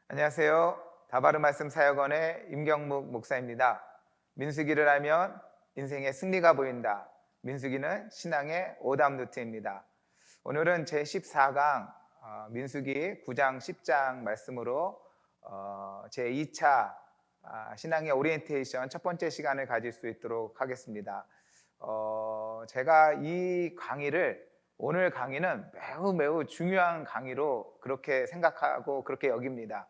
안녕하세요. 다바르 말씀 사역원의 임경묵 목사입니다. 민수기를 하면 인생의 승리가 보인다. 민수기는 신앙의 오답 노트입니다. 오늘은 제14강 민수기 9장 10장 말씀으로 제2차 신앙의 오리엔테이션 첫 번째 시간을 가질 수 있도록 하겠습니다. 제가 이 강의를 오늘 강의는 매우 중요한 강의로 그렇게 생각하고 그렇게 여깁니다.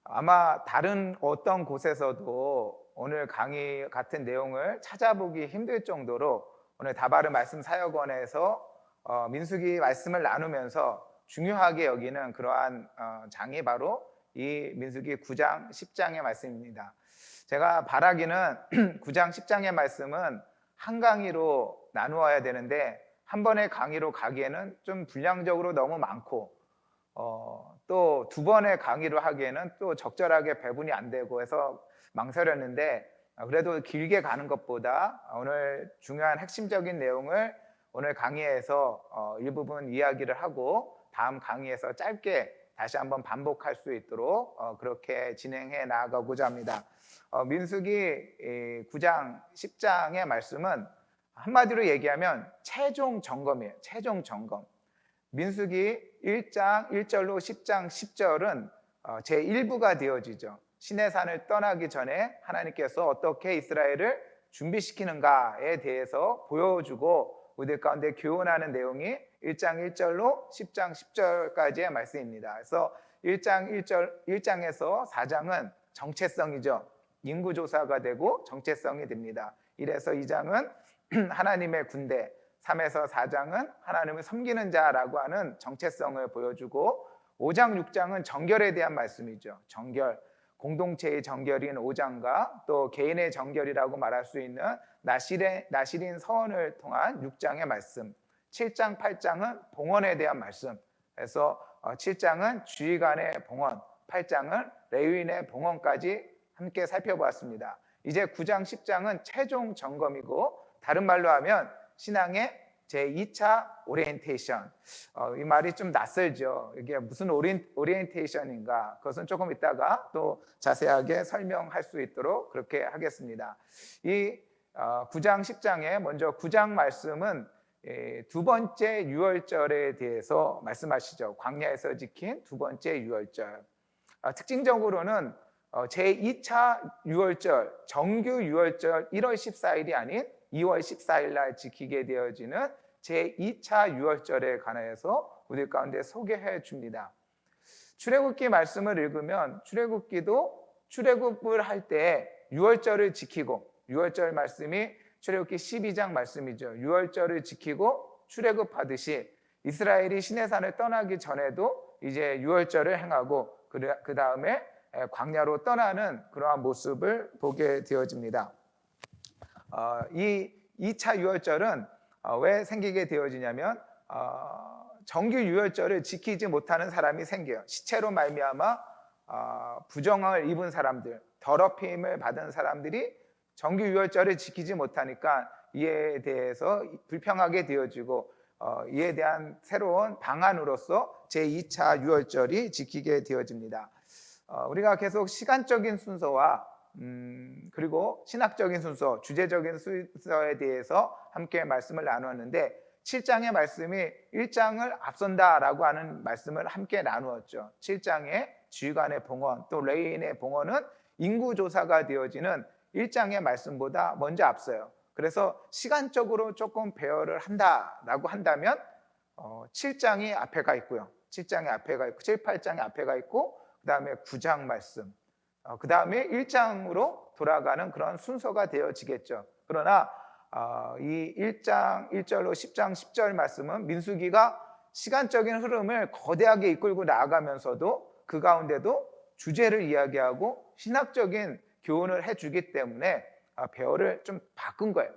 아마 다른 어떤 곳에서도 오늘 강의 같은 내용을 찾아보기 힘들 정도로 오늘 다바르 말씀 사역원에서 민수기 말씀을 나누면서 중요하게 여기는 그러한 장이 바로 이 민수기 9장 10장의 말씀입니다. 제가 바라기는 9장 10장의 말씀은 한 강의로 나누어야 되는데 한 번의 강의로 가기에는 좀 분량적으로 너무 많고 또 두 번의 강의를 하기에는 또 적절하게 배분이 안 되고 해서 망설였는데 그래도 길게 가는 것보다 오늘 중요한 핵심적인 내용을 오늘 강의에서 일부분 이야기를 하고 다음 강의에서 짧게 다시 한번 반복할 수 있도록 그렇게 진행해 나가고자 합니다. 민수기 9장 10장의 말씀은 한마디로 얘기하면 최종 점검이에요. 최종 점검. 민수기 1장 1절로 10장 10절은 제1부가 되어지죠. 시내 산을 떠나기 전에 하나님께서 어떻게 이스라엘을 준비시키는가에 대해서 보여주고 우리들 가운데 교훈하는 내용이 1장 1절로 10장 10절까지의 말씀입니다. 그래서 1장에서 4장은 정체성이죠. 인구조사가 되고 정체성이 됩니다. 이래서 2장은 하나님의 군대, 3에서 4장은 하나님을 섬기는 자라고 하는 정체성을 보여주고 5장, 6장은 정결에 대한 말씀이죠. 정결, 공동체의 정결인 5장과 또 개인의 정결이라고 말할 수 있는 나실인 서원을 통한 6장의 말씀, 7장, 8장은 봉헌에 대한 말씀. 그래서 7장은 주의관의 봉헌, 8장은 레위인의 봉헌까지 함께 살펴보았습니다. 이제 9장, 10장은 최종 점검이고 다른 말로 하면 신앙의 제2차 오리엔테이션. 이 말이 좀 낯설죠. 이게 무슨 오리엔테이션인가? 그것은 조금 이따가 또 자세하게 설명할 수 있도록 그렇게 하겠습니다. 이 9장 10장에 먼저 9장 말씀은 두 번째 유월절에 대해서 말씀하시죠. 광야에서 지킨 두 번째 유월절. 특징적으로는 제2차 유월절, 정규 유월절 1월 14일이 아닌 2월 14일 날 지키게 되어지는 제2차 유월절에 관하여서 우리 가운데 소개해 줍니다. 출애굽기 말씀을 읽으면 출애굽기도 출애굽을 할 때 유월절을 지키고 유월절 말씀이 출애굽기 12장 말씀이죠. 유월절을 지키고 출애굽하듯이 이스라엘이 시내산을 떠나기 전에도 이제 유월절을 행하고 그 다음에 광야로 떠나는 그러한 모습을 보게 되어집니다. 이 2차 유월절은 왜 생기게 되어지냐면 정규 유월절을 지키지 못하는 사람이 생겨요. 시체로 말미암아 부정을 입은 사람들, 더럽힘을 받은 사람들이 정규 유월절을 지키지 못하니까 이에 대해서 불평하게 되어지고 이에 대한 새로운 방안으로서 제2차 유월절이 지키게 되어집니다. 우리가 계속 시간적인 순서와 그리고 신학적인 순서, 주제적인 순서에 대해서 함께 말씀을 나누었는데 7장의 말씀이 1장을 앞선다라고 하는 말씀을 함께 나누었죠. 7장의 주의관의 봉헌, 또 레위인의 봉헌은 인구조사가 되어지는 1장의 말씀보다 먼저 앞서요. 그래서 시간적으로 조금 배열을 한다라고 한다면 7장이 앞에 가 있고요. 7장이 앞에 가 있고 7, 8장이 앞에 가 있고 그 다음에 9장 말씀, 그 다음에 1장으로 돌아가는 그런 순서가 되어지겠죠. 그러나 이 1장 1절로 10장 10절 말씀은 민수기가 시간적인 흐름을 거대하게 이끌고 나아가면서도 그 가운데도 주제를 이야기하고 신학적인 교훈을 해주기 때문에 배열을 좀 바꾼 거예요.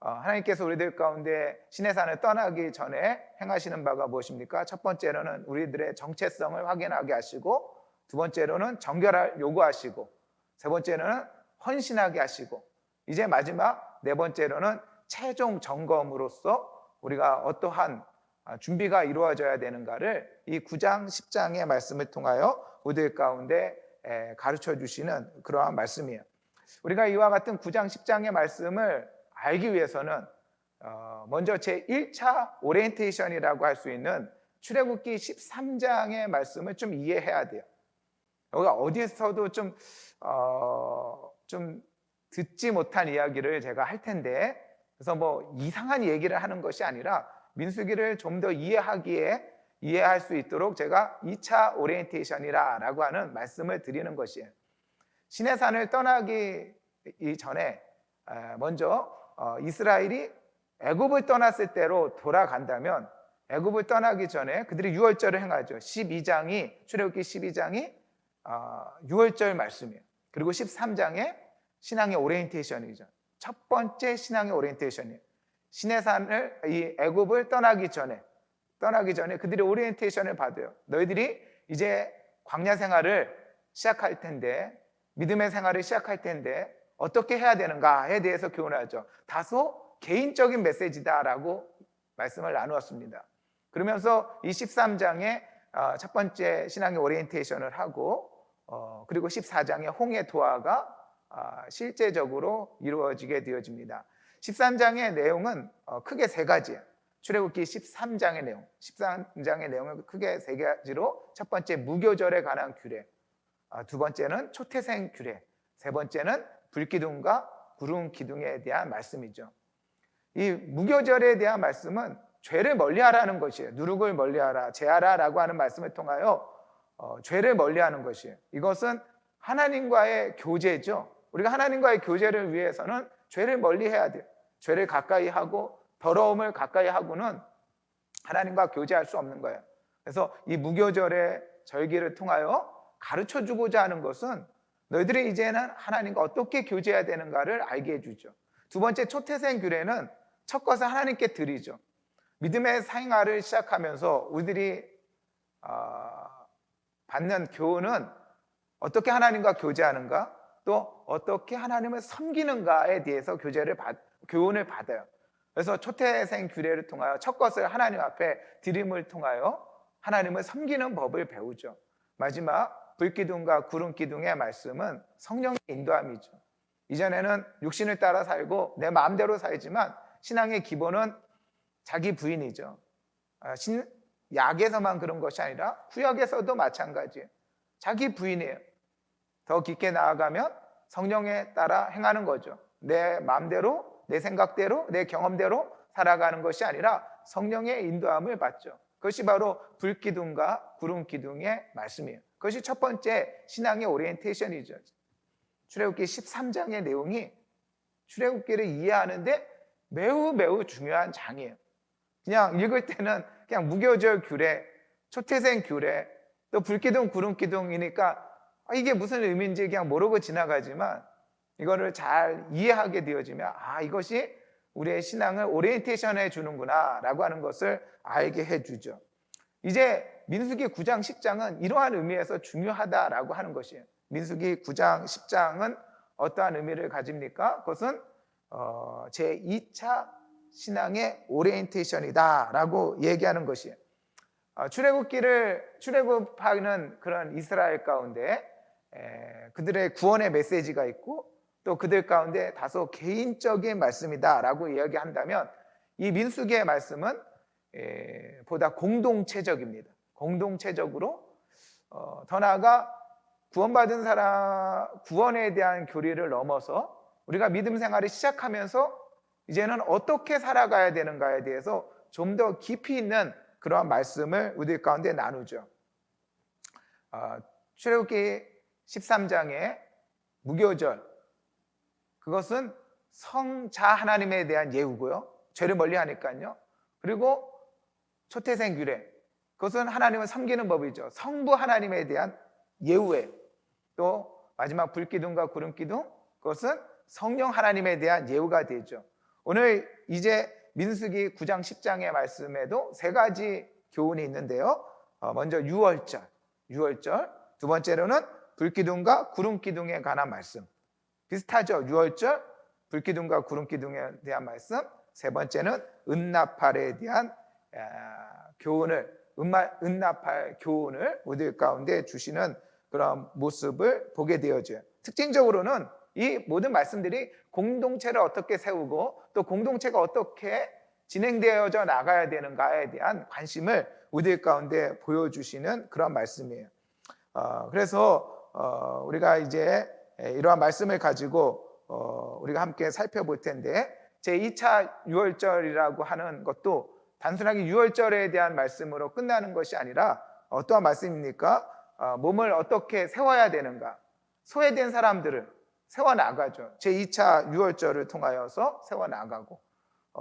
하나님께서 우리들 가운데 시내산을 떠나기 전에 행하시는 바가 무엇입니까? 첫 번째로는 우리들의 정체성을 확인하게 하시고 두 번째로는 정결을 요구하시고 세 번째로는 헌신하게 하시고 이제 마지막 네 번째로는 최종 점검으로서 우리가 어떠한 준비가 이루어져야 되는가를 이 9장 10장의 말씀을 통하여 우리들 가운데 가르쳐 주시는 그러한 말씀이에요. 우리가 이와 같은 9장 10장의 말씀을 알기 위해서는 먼저 제 1차 오리엔테이션이라고 할 수 있는 출애굽기 13장의 말씀을 좀 이해해야 돼요. 여기가 어디서도 좀 듣지 못한 이야기를 제가 할 텐데, 그래서 뭐 이상한 얘기를 하는 것이 아니라 민수기를 좀 더 이해할 수 있도록 제가 2차 오리엔테이션이라고 하는 말씀을 드리는 것이에요. 시내산을 떠나기 이전에 먼저 이스라엘이 애굽을 떠났을 때로 돌아간다면, 애굽을 떠나기 전에 그들이 유월절을 행하죠. 출애굽기 12장이 유월절 말씀이에요. 그리고 13장에 신앙의 오리엔테이션이죠. 첫 번째 신앙의 오리엔테이션이에요. 시내산을 이 애굽을 떠나기 전에 그들이 오리엔테이션을 받아요. 너희들이 이제 광야 생활을 시작할 텐데, 믿음의 생활을 시작할 텐데 어떻게 해야 되는가에 대해서 교훈하죠. 다소 개인적인 메시지다라고 말씀을 나누었습니다. 그러면서 이 13장에 첫 번째 신앙의 오리엔테이션을 하고, 그리고 14장에 홍해 도하가 실제적으로 이루어지게 되어집니다. 13장의 내용은 크게 세 가지예요. 출애굽기 13장의 내용은 크게 세 가지로, 첫 번째 무교절에 관한 규례, 두 번째는 초태생 규례, 세 번째는 불기둥과 구름 기둥에 대한 말씀이죠. 이 무교절에 대한 말씀은 죄를 멀리하라는 것이에요. 누룩을 멀리하라, 제하라라고 하는 말씀을 통하여 죄를 멀리하는 것이에요. 이것은 하나님과의 교제죠. 우리가 하나님과의 교제를 위해서는 죄를 멀리해야 돼요. 죄를 가까이 하고 더러움을 가까이 하고는 하나님과 교제할 수 없는 거예요. 그래서 이 무교절의 절기를 통하여 가르쳐 주고자 하는 것은 너희들이 이제는 하나님과 어떻게 교제해야 되는가를 알게 해주죠. 두 번째 초태생 규례는 첫 것을 하나님께 드리죠. 믿음의 생활을 시작하면서 우리들이 받는 교훈은 어떻게 하나님과 교제하는가, 또 어떻게 하나님을 섬기는가에 대해서 교훈을 받아요. 그래서 초태생 규례를 통하여 첫 것을 하나님 앞에 드림을 통하여 하나님을 섬기는 법을 배우죠. 마지막 불기둥과 구름기둥의 말씀은 성령의 인도함이죠. 이전에는 육신을 따라 살고 내 마음대로 살지만 신앙의 기본은 자기 부인이죠. 약에서만 그런 것이 아니라 구약에서도 마찬가지예요. 자기 부인이에요. 더 깊게 나아가면 성령에 따라 행하는 거죠. 내 마음대로, 내 생각대로, 내 경험대로 살아가는 것이 아니라 성령의 인도함을 받죠. 그것이 바로 불기둥과 구름기둥의 말씀이에요. 그것이 첫 번째 신앙의 오리엔테이션이죠. 출애굽기 13장의 내용이 출애굽기를 이해하는데 매우 중요한 장이에요. 그냥 읽을 때는 그냥 무교절 규례, 초태생 규례, 또 불기둥, 구름기둥이니까 이게 무슨 의미인지 그냥 모르고 지나가지만, 이거를 잘 이해하게 되어지면 이것이 우리의 신앙을 오리엔테이션 해주는구나 라고 하는 것을 알게 해주죠. 이제 민수기 9장 10장은 이러한 의미에서 중요하다라고 하는 것이에요. 민수기 9장 10장은 어떠한 의미를 가집니까? 그것은 제2차 신앙의 오리엔테이션이다 라고 얘기하는 것이에요. 출애굽하는 그런 이스라엘 가운데 그들의 구원의 메시지가 있고, 또 그들 가운데 다소 개인적인 말씀이다 라고 이야기한다면, 이 민수기의 말씀은 보다 공동체적입니다. 공동체적으로 더 나아가 구원받은 사람, 구원에 대한 교리를 넘어서 우리가 믿음 생활을 시작하면서 이제는 어떻게 살아가야 되는가에 대해서 좀 더 깊이 있는 그러한 말씀을 우리 가운데 나누죠. 출애굽기 13장의 무교절, 그것은 성자 하나님에 대한 예우고요. 죄를 멀리하니까요. 그리고 초태생 규례, 그것은 하나님을 섬기는 법이죠. 성부 하나님에 대한 예우예요. 또 마지막 불기둥과 구름기둥, 그것은 성령 하나님에 대한 예우가 되죠. 오늘 이제 민수기 9장 10장의 말씀에도 세 가지 교훈이 있는데요. 먼저 유월절, 두 번째로는 불기둥과 구름기둥에 관한 말씀, 비슷하죠. 유월절, 불기둥과 구름기둥에 대한 말씀. 세 번째는 은나팔에 대한 교훈을 은납할 교훈을 우리들 가운데 주시는 그런 모습을 보게 되어져요. 특징적으로는 이 모든 말씀들이 공동체를 어떻게 세우고 또 공동체가 어떻게 진행되어져 나가야 되는가에 대한 관심을 우리들 가운데 보여주시는 그런 말씀이에요. 그래서 우리가 이제 이러한 말씀을 가지고 우리가 함께 살펴볼 텐데, 제2차 유월절이라고 하는 것도 단순하게 유월절에 대한 말씀으로 끝나는 것이 아니라 어떠한 말씀입니까? 몸을 어떻게 세워야 되는가, 소외된 사람들을 세워나가죠. 제2차 유월절을 통하여서 세워나가고,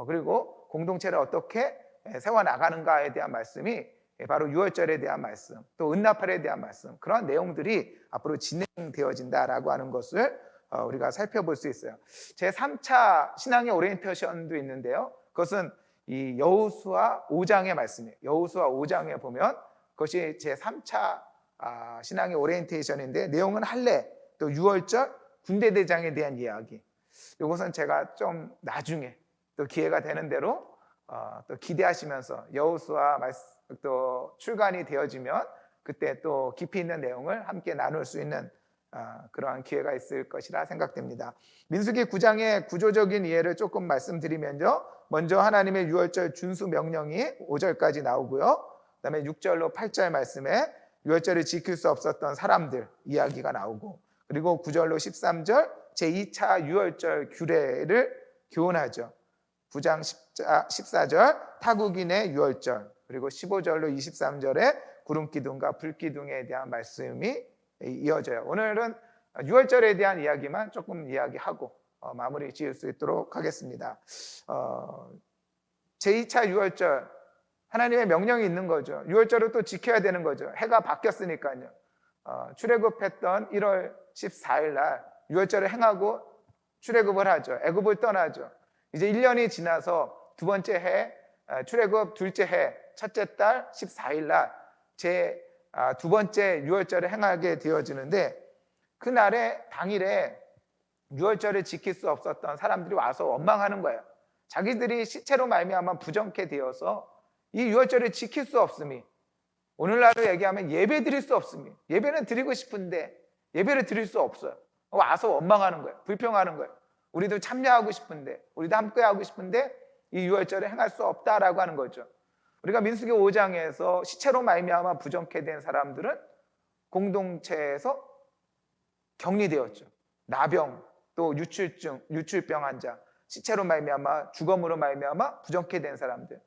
그리고 공동체를 어떻게 세워나가는가에 대한 말씀이 바로 유월절에 대한 말씀, 또 은나팔에 대한 말씀, 그런 내용들이 앞으로 진행되어진다라고 하는 것을 우리가 살펴볼 수 있어요. 제3차 신앙의 오리엔테이션도 있는데요. 그것은 이 여호수아 5장의 말씀이에요. 여호수아 5장에 보면 그것이 제3차 신앙의 오리엔테이션인데, 내용은 할례, 또 유월절, 군대대장에 대한 이야기. 이것은 제가 좀 나중에 또 기회가 되는 대로 또 기대하시면서 여호수아 또 출간이 되어지면 그때 또 깊이 있는 내용을 함께 나눌 수 있는 그러한 기회가 있을 것이라 생각됩니다. 민수기 9장의 구조적인 이해를 조금 말씀드리면요, 먼저 하나님의 유월절 준수 명령이 5절까지 나오고요, 그 다음에 6절로 8절 말씀에 유월절을 지킬 수 없었던 사람들 이야기가 나오고, 그리고 9절로 13절 제2차 유월절 규례를 교훈하죠. 9장 14절 타국인의 유월절, 그리고 15절로 23절에 구름기둥과 불기둥에 대한 말씀이 이어져요. 오늘은 유월절에 대한 이야기만 조금 이야기하고 마무리 지을 수 있도록 하겠습니다. 제2차 유월절, 하나님의 명령이 있는 거죠. 유월절을 또 지켜야 되는 거죠. 해가 바뀌었으니까요. 출애굽했던 1월 14일 날 유월절을 행하고 출애굽을 하죠. 애굽을 떠나죠. 이제 1년이 지나서 두 번째 해, 출애굽 둘째 해, 첫째 달 14일 날 제 두 번째 유월절을 행하게 되어지는데, 그날에 당일에 유월절을 지킬 수 없었던 사람들이 와서 원망하는 거예요. 자기들이 시체로 말미암아 부정케 되어서 이 유월절을 지킬 수 없음이, 오늘날로 얘기하면 예배 드릴 수 없음이, 예배는 드리고 싶은데 예배를 드릴 수 없어요. 와서 원망하는 거예요. 불평하는 거예요. 우리도 참여하고 싶은데, 우리도 함께하고 싶은데 이 유월절을 행할 수 없다라고 하는 거죠. 우리가 민수기 5장에서 시체로 말미암아 부정케 된 사람들은 공동체에서 격리되었죠. 나병, 또 유출증, 유출병 환자, 시체로 말미암아 주검으로 말미암아 부정케 된 사람들,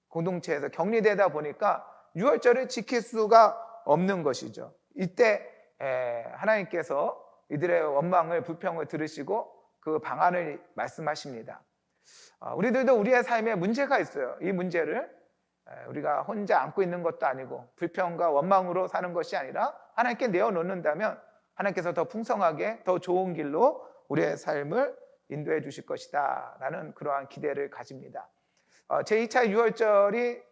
공동체에서 격리되다 보니까 유월절을 지킬 수가 없는 것이죠. 이때 하나님께서 이들의 원망을, 불평을 들으시고 그 방안을 말씀하십니다. 우리들도 우리의 삶에 문제가 있어요. 이 문제를 우리가 혼자 안고 있는 것도 아니고 불평과 원망으로 사는 것이 아니라 하나님께 내어놓는다면 하나님께서 더 풍성하게, 더 좋은 길로 우리의 삶을 인도해 주실 것이다 라는 그러한 기대를 가집니다. 제2차 유월절이,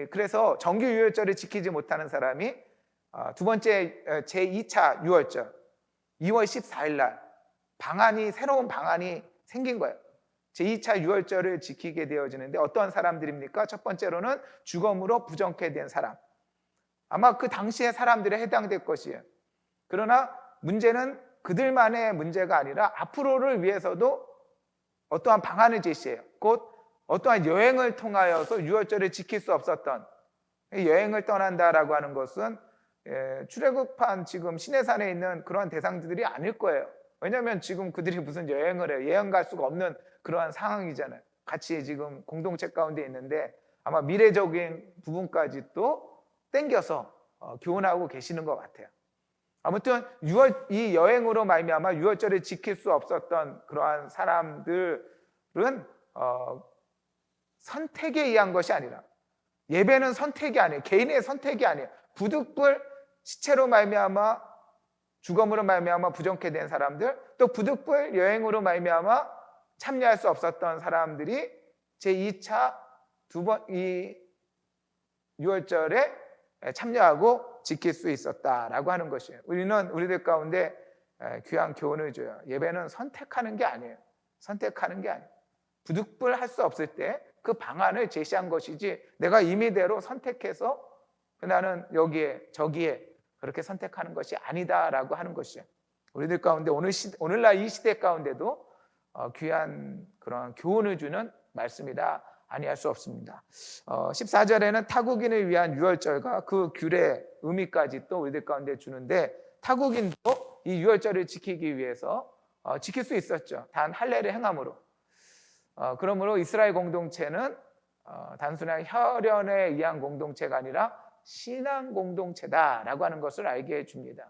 그래서 정규 유월절을 지키지 못하는 사람이 두 번째 제2차 유월절 2월 14일 날 새로운 방안이 생긴 거예요. 제2차 유월절을 지키게 되어지는데 어떠한 사람들입니까? 첫 번째로는 주검으로 부정케 된 사람. 아마 그 당시의 사람들에 해당될 것이에요. 그러나 문제는 그들만의 문제가 아니라 앞으로를 위해서도 어떠한 방안을 제시해요. 곧 어떠한 여행을 통하여서 유월절을 지킬 수 없었던, 여행을 떠난다라고 하는 것은 출애굽한 지금 시내산에 있는 그러한 대상들이 아닐 거예요. 왜냐하면 지금 그들이 무슨 여행을 해요. 여행 갈 수가 없는 그러한 상황이잖아요. 같이 지금 공동체 가운데 있는데 아마 미래적인 부분까지 또 땡겨서 교훈하고 계시는 것 같아요. 아무튼 이 여행으로 말미암아 유월절을 지킬 수 없었던 그러한 사람들은 선택에 의한 것이 아니라, 예배는 선택이 아니에요. 개인의 선택이 아니에요. 부득불 시체로 말미암아, 주검으로 말미암아 부정케 된 사람들, 또 부득불 여행으로 말미암아 참여할 수 없었던 사람들이 제2차 이 유월절에 참여하고 지킬 수 있었다라고 하는 것이에요. 우리들 가운데 귀한 교훈을 줘요. 예배는 선택하는 게 아니에요. 선택하는 게 아니에요. 부득불 할 수 없을 때 그 방안을 제시한 것이지 내가 임의대로 선택해서 나는 여기에 저기에 그렇게 선택하는 것이 아니다라고 하는 것이죠. 우리들 가운데 오늘날 이 시대 가운데도 귀한 그런 교훈을 주는 말씀이다 아니할 수 없습니다. 14절에는 타국인을 위한 유월절과 그 귤의 의미까지 또 우리들 가운데 주는데, 타국인도 이 유월절을 지키기 위해서 지킬 수 있었죠. 단 할례를 행함으로. 그러므로 이스라엘 공동체는 단순한 혈연에 의한 공동체가 아니라 신앙 공동체다라고 하는 것을 알게 해줍니다.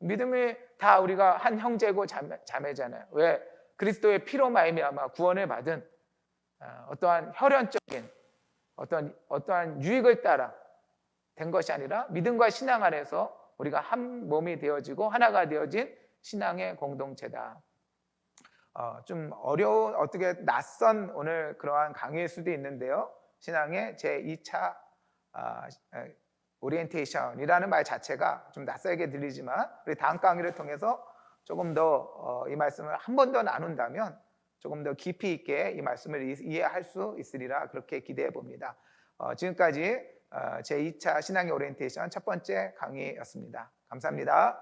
믿음이 다 우리가 한 형제고 자매잖아요. 왜? 그리스도의 피로 말미암아 구원을 받은 어떠한 혈연적인 어떠한 유익을 따라 된 것이 아니라 믿음과 신앙 안에서 우리가 한 몸이 되어지고 하나가 되어진 신앙의 공동체다. 좀 어려운, 어떻게 낯선 오늘 그러한 강의일 수도 있는데요. 신앙의 제2차 오리엔테이션이라는 말 자체가 좀 낯설게 들리지만 우리 다음 강의를 통해서 조금 더 이 말씀을 한 번 더 나눈다면 조금 더 깊이 있게 이 말씀을 이해할 수 있으리라 그렇게 기대해 봅니다. 지금까지 제2차 신앙의 오리엔테이션 첫 번째 강의였습니다. 감사합니다.